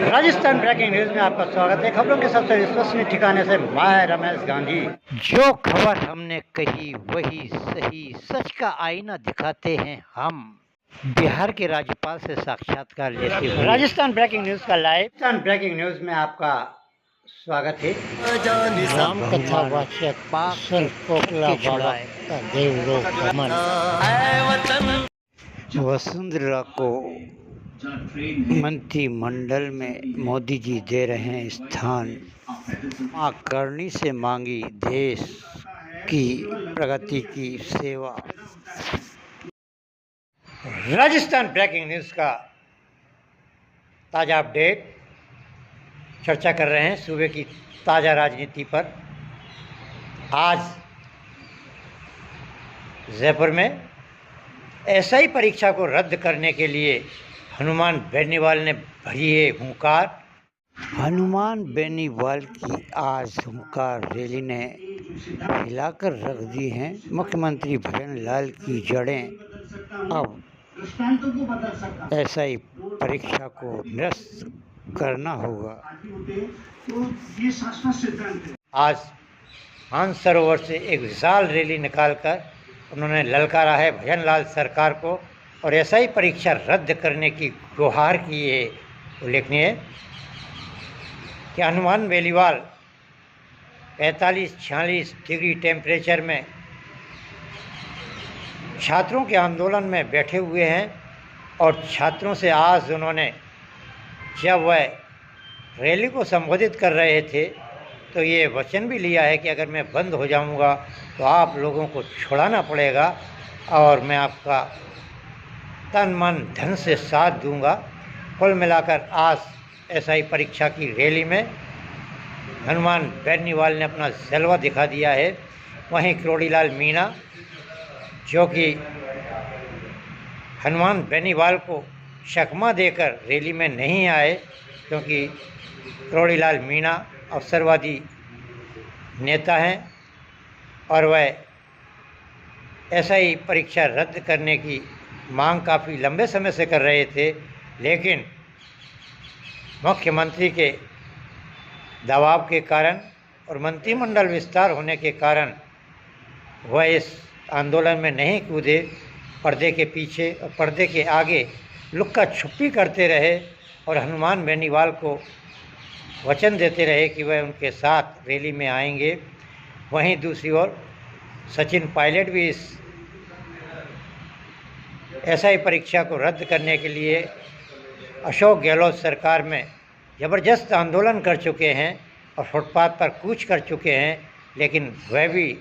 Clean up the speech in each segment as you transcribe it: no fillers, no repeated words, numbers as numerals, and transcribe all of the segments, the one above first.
Rajasthan breaking news में आपका स्वागत है। खबरों के सबसे विश्वसनीय ठिकाने से मैं रमेश गांधी। जो खबर हमने कही वही सही, सच का आईना दिखाते हैं हम। बिहार के राज्यपाल से साक्षात्कार लेते हुए राजस्थान ब्रेकिंग न्यूज का राजस्थान ब्रेकिंग न्यूज में आपका स्वागत है। राम कथा वाचक कोकला बाबा का देवलोक भ्रमण। वसुंधरा को मंत्रिमंडल में मोदी जी दे रहे हैं स्थान। मां करनी से मांगी देश की प्रगति की सेवा। राजस्थान ब्रेकिंग न्यूज़ का ताज़ा अपडेट चर्चा कर रहे हैं सूबे की ताज़ा राजनीति पर। आज जयपुर में एसआई परीक्षा को रद्द करने के लिए हनुमान बेनीवाल ने भरी है हुंकार। हनुमान बेनीवाल की आज हुंकार रैली ने हिलाकर रख दी हैं। मुख्यमंत्री भजन लाल की जड़ें अब एसआई परीक्षा को निरस्त करना होगा। आज मानसरोवर से एक विशाल रैली निकालकर उन्होंने ललकारा है भजन लाल सरकार को और एसआई परीक्षा रद्द करने की गुहार की है। उल्लेखनीय है कि हनुमान बेनीवाल 45-46 डिग्री टेम्परेचर में छात्रों के आंदोलन में बैठे हुए हैं और छात्रों से आज उन्होंने जब वह रैली को संबोधित कर रहे थे तो ये वचन भी लिया है कि अगर मैं बंद हो जाऊंगा तो आप लोगों को छुड़ाना पड़ेगा और मैं आपका तन मन धन से साथ दूंगा। कुल मिलाकर आज एसआई परीक्षा की रैली में हनुमान बेनीवाल ने अपना जलवा दिखा दिया है। वहीं करोड़ीलाल मीणा जो कि हनुमान बेनीवाल को शकमा देकर रैली में नहीं आए क्योंकि करोड़ीलाल मीणा अवसरवादी नेता हैं और वह एसआई परीक्षा रद्द करने की मांग काफ़ी लंबे समय से कर रहे थे, लेकिन मुख्यमंत्री के दबाव के कारण और मंत्रिमंडल विस्तार होने के कारण वह इस आंदोलन में नहीं कूदे। पर्दे के पीछे और पर्दे के आगे लुक्का छुपी करते रहे और हनुमान बेनीवाल को वचन देते रहे कि वह उनके साथ रैली में आएंगे। वहीं दूसरी ओर सचिन पायलट भी इस एसआई परीक्षा को रद्द करने के लिए अशोक गहलोत सरकार में ज़बरदस्त आंदोलन कर चुके हैं और फुटपाथ पर कूच कर चुके हैं, लेकिन वह भी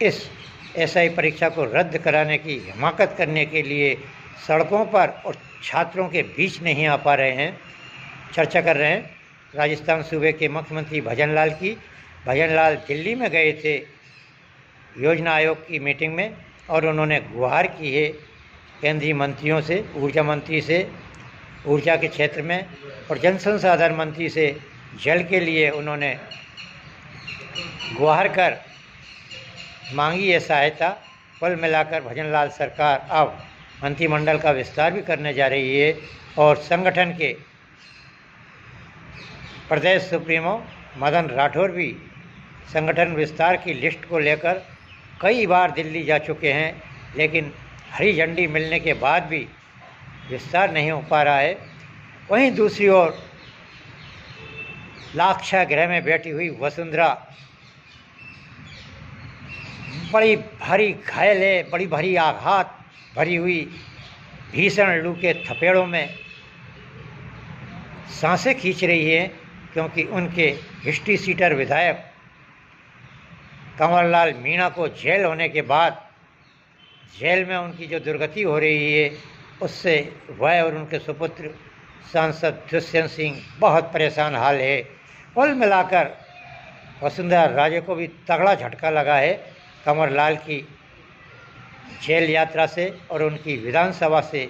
इस एसआई परीक्षा को रद्द कराने की हिमाकत करने के लिए सड़कों पर और छात्रों के बीच नहीं आ पा रहे हैं। चर्चा कर रहे हैं राजस्थान सूबे के मुख्यमंत्री भजन लाल की। भजन लाल दिल्ली में गए थे योजना आयोग की मीटिंग में और उन्होंने गुहार की है केंद्रीय मंत्रियों से, ऊर्जा मंत्री से ऊर्जा के क्षेत्र में और जल संसाधन मंत्री से जल के लिए उन्होंने गुहार कर मांगी है सहायता। कुल मिलाकर भजन लाल सरकार अब मंत्रिमंडल का विस्तार भी करने जा रही है और संगठन के प्रदेश सुप्रीमो मदन राठौर भी संगठन विस्तार की लिस्ट को लेकर कई बार दिल्ली जा चुके हैं, लेकिन हरी झंडी मिलने के बाद भी विस्तार नहीं हो पा रहा है। वहीं दूसरी ओर लाक्षागृह में बैठी हुई वसुंधरा बड़ी भारी घायल है, बड़ी भारी आघात भरी हुई भीषण लू के थपेड़ों में सांसें खींच रही है क्योंकि उनके हिस्ट्री सीटर विधायक कंवरलाल मीणा को जेल होने के बाद जेल में उनकी जो दुर्गति हो रही है उससे वह और उनके सुपुत्र सांसद दुष्यंत सिंह बहुत परेशान हाल है। कुल मिलाकर वसुंधरा राजे को भी तगड़ा झटका लगा है कंवरलाल की जेल यात्रा से और उनकी विधानसभा से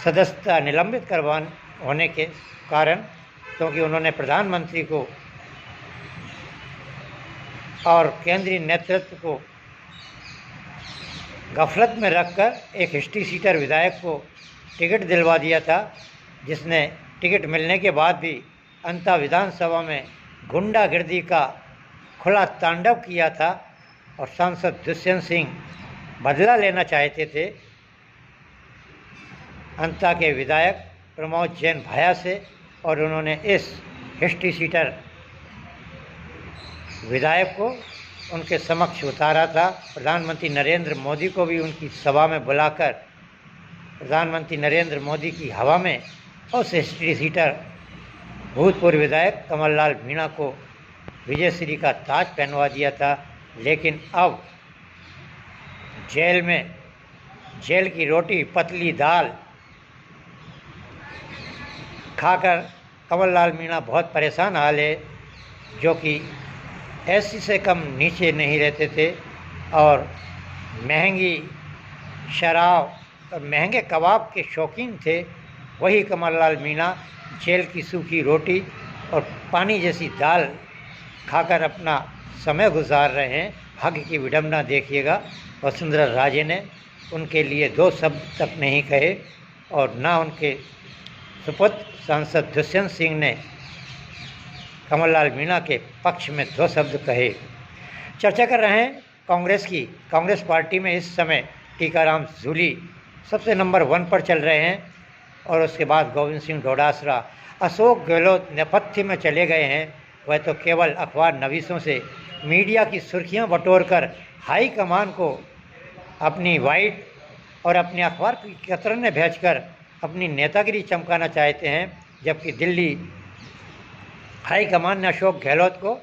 सदस्यता निलंबित करवाने होने के कारण, क्योंकि उन्होंने प्रधानमंत्री को और केंद्रीय नेतृत्व को गफलत में रखकर एक हिस्ट्री सीटर विधायक को टिकट दिलवा दिया था, जिसने टिकट मिलने के बाद भी अंता विधानसभा में गुंडागर्दी का खुला तांडव किया था और सांसद दुष्यंत सिंह बदला लेना चाहते थे अंता के विधायक प्रमोद जैन भाया से, और उन्होंने इस हिस्ट्री सीटर विधायक को उनके समक्ष उतारा था। प्रधानमंत्री नरेंद्र मोदी को भी उनकी सभा में बुलाकर प्रधानमंत्री नरेंद्र मोदी की हवा में उस हिस्ट्री सीटर भूतपूर्व विधायक कमललाल मीणा को विजयश्री का ताज पहनवा दिया था। लेकिन अब जेल की रोटी पतली दाल खाकर कमललाल मीणा बहुत परेशान हाल है, जो कि ऐसी से कम नीचे नहीं रहते थे और महंगी शराब और महंगे कबाब के शौकीन थे। वही कमललाल मीणा जेल की सूखी रोटी और पानी जैसी दाल खाकर अपना समय गुजार रहे हैं। भाग्य की विडंबना देखिएगा, वसुंधरा राजे ने उनके लिए 2 शब्द तक नहीं कहे और ना उनके सुपुत्र सांसद दुष्यंत सिंह ने कमललाल मीणा के पक्ष में 2 शब्द कहे। चर्चा कर रहे हैं कांग्रेस की। कांग्रेस पार्टी में इस समय टीकाराम जूली सबसे नंबर 1 पर चल रहे हैं और उसके बाद गोविंद सिंह डोडासरा, अशोक गहलोत नेपथ्य में चले गए हैं। वह तो केवल अखबार नवीसों से मीडिया की सुर्खियां बटोरकर हाई कमान को अपनी वाइट और अपने अखबार की कतरने भेजकर अपनी नेतागिरी चमकाना चाहते हैं, जबकि दिल्ली हाई कमान ने अशोक गहलोत को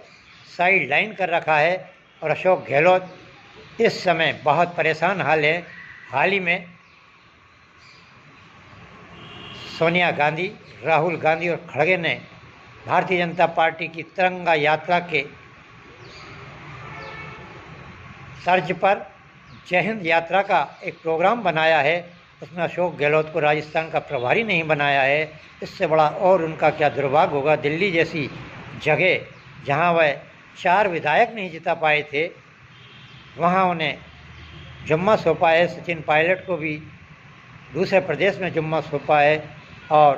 साइड लाइन कर रखा है और अशोक गहलोत इस समय बहुत परेशान हाल है। हाल ही में सोनिया गांधी, राहुल गांधी और खड़गे ने भारतीय जनता पार्टी की तिरंगा यात्रा के तर्ज पर जय हिंद यात्रा का एक प्रोग्राम बनाया है। उसमें अशोक गहलोत को राजस्थान का प्रभारी नहीं बनाया है। इससे बड़ा और उनका क्या दुर्भाग्य होगा। दिल्ली जैसी जगह जहां वह 4 विधायक नहीं जिता पाए थे, वहां उन्हें जुम्मा सौंपा है। सचिन पायलट को भी दूसरे प्रदेश में जुम्मा सौंपा है और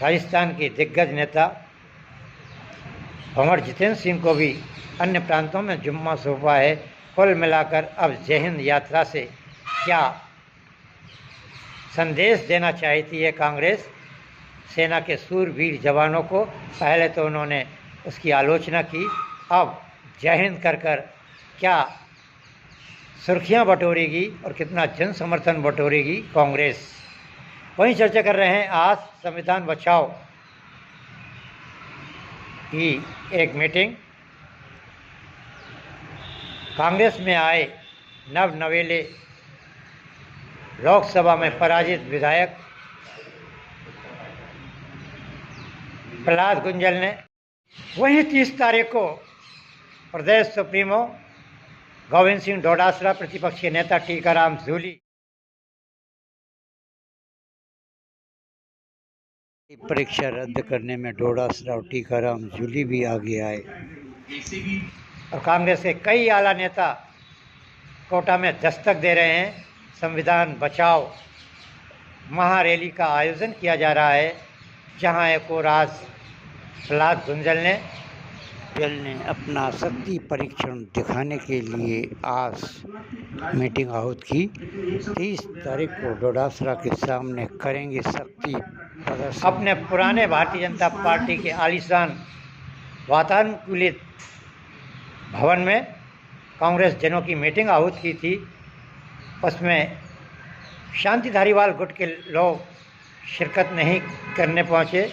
राजस्थान के दिग्गज नेता भंवर जितेंद्र सिंह को भी अन्य प्रांतों में जुम्मा सौंपा है। कुल मिलाकर अब जय हिंद यात्रा से क्या संदेश देना चाहती है कांग्रेस सेना के सूरवीर जवानों को? पहले तो उन्होंने उसकी आलोचना की, अब जय हिंद कर क्या सुर्खियां बटोरेगी और कितना जन समर्थन बटोरेगी कांग्रेस? वहीं चर्चा कर रहे हैं आज संविधान बचाओ की एक मीटिंग। कांग्रेस में आए नवेले लोकसभा में पराजित विधायक प्रहलाद गुंजल ने, वहीं 30 तारीख को प्रदेश सुप्रीमो गोविंद सिंह डोडासरा, प्रतिपक्ष के नेता टीकाराम जूली परीक्षा रद्द करने में डोडासरा और टीकाराम जूली भी आगे आए और कांग्रेस के कई आला नेता कोटा में दस्तक दे रहे हैं। संविधान बचाओ महारैली का आयोजन किया जा रहा है, जहां एक और आज प्रहलाद गुंजल ने अपना शक्ति परीक्षण दिखाने के लिए आज मीटिंग आहूत की। 30 तारीख को डोडासरा के सामने करेंगे शक्ति प्रदर्शन। अपने पुराने भारतीय जनता पार्टी के आलीशान वातानुकूलित भवन में कांग्रेस जनों की मीटिंग आहूत की थी। उसमें शांति धारीवाल गुट के लोग शिरकत नहीं करने पहुँचे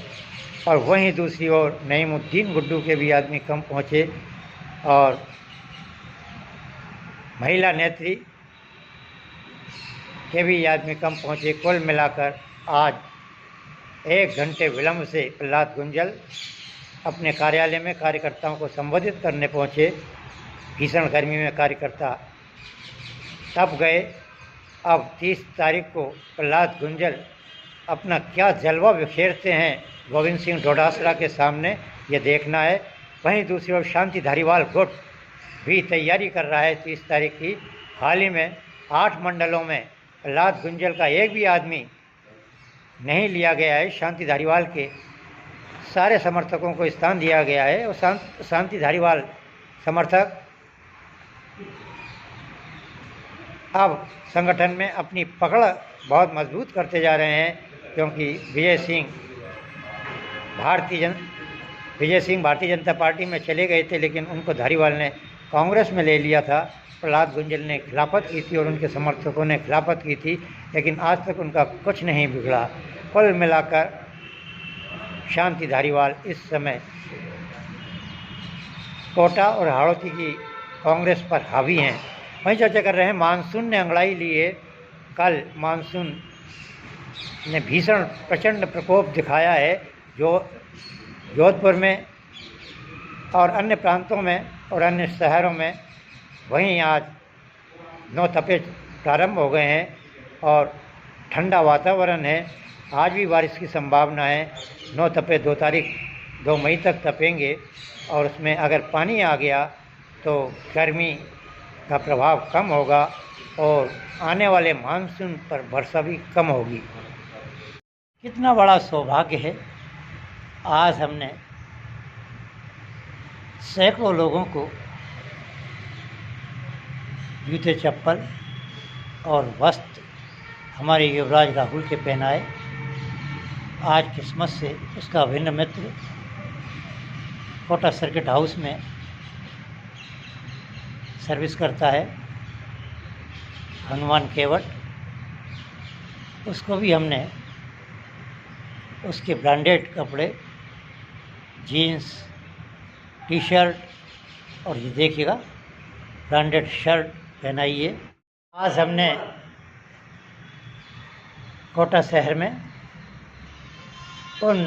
और वहीं दूसरी ओर नईमुद्दीन गुड्डू के भी आदमी कम पहुँचे और महिला नेत्री के भी आदमी कम पहुँचे। कुल मिलाकर आज 1 घंटे विलंब से प्रहलाद गुंजल अपने कार्यालय में कार्यकर्ताओं को संबोधित करने पहुँचे। भीषण गर्मी में कार्यकर्ता तप गए। अब 30 तारीख को प्रहलाद गुंजल अपना क्या जलवा बिखेरते हैं गोविंद सिंह डोडासरा के सामने, ये देखना है। वहीं दूसरी ओर शांति धारीवाल गुट भी तैयारी कर रहा है 30 तारीख की। हाल ही में 8 मंडलों में प्रहलाद गुंजल का एक भी आदमी नहीं लिया गया है। शांति धारीवाल के सारे समर्थकों को स्थान दिया गया है और शांति धारीवाल समर्थक अब संगठन में अपनी पकड़ बहुत मजबूत करते जा रहे हैं, क्योंकि विजय सिंह भारतीय जनता पार्टी में चले गए थे, लेकिन उनको धारीवाल ने कांग्रेस में ले लिया था। प्रहलाद गुंजल ने खिलाफत की थी और उनके समर्थकों ने खिलाफत की थी, लेकिन आज तक उनका कुछ नहीं बिगड़ा। कुल मिलाकर शांति धारीवाल इस समय कोटा और हाड़ौती की कांग्रेस पर हावी हैं। वहीं चर्चा कर रहे हैं, मानसून ने अंगड़ाई ली है। कल मानसून ने भीषण प्रचंड प्रकोप दिखाया है, जो जोधपुर में और अन्य प्रांतों में और अन्य शहरों में। वहीं आज 9 तपे प्रारंभ हो गए हैं और ठंडा वातावरण है। आज भी बारिश की संभावना है। 9 तपे 2 मई तक तपेंगे और उसमें अगर पानी आ गया तो गर्मी का प्रभाव कम होगा और आने वाले मानसून पर वर्षा भी कम होगी। कितना बड़ा सौभाग्य है, आज हमने सैकड़ों लोगों को जूते चप्पल और वस्त्र हमारे युवराज राहुल के पहनाए। आज किस्मत से उसका अभिन्न मित्र कोटा सर्किट हाउस में सर्विस करता है, हनुमान केवट। उसको भी हमने उसके ब्रांडेड कपड़े, जीन्स, टी शर्ट और ये देखिएगा ब्रांडेड शर्ट पहनाई है। आज हमने कोटा शहर में उन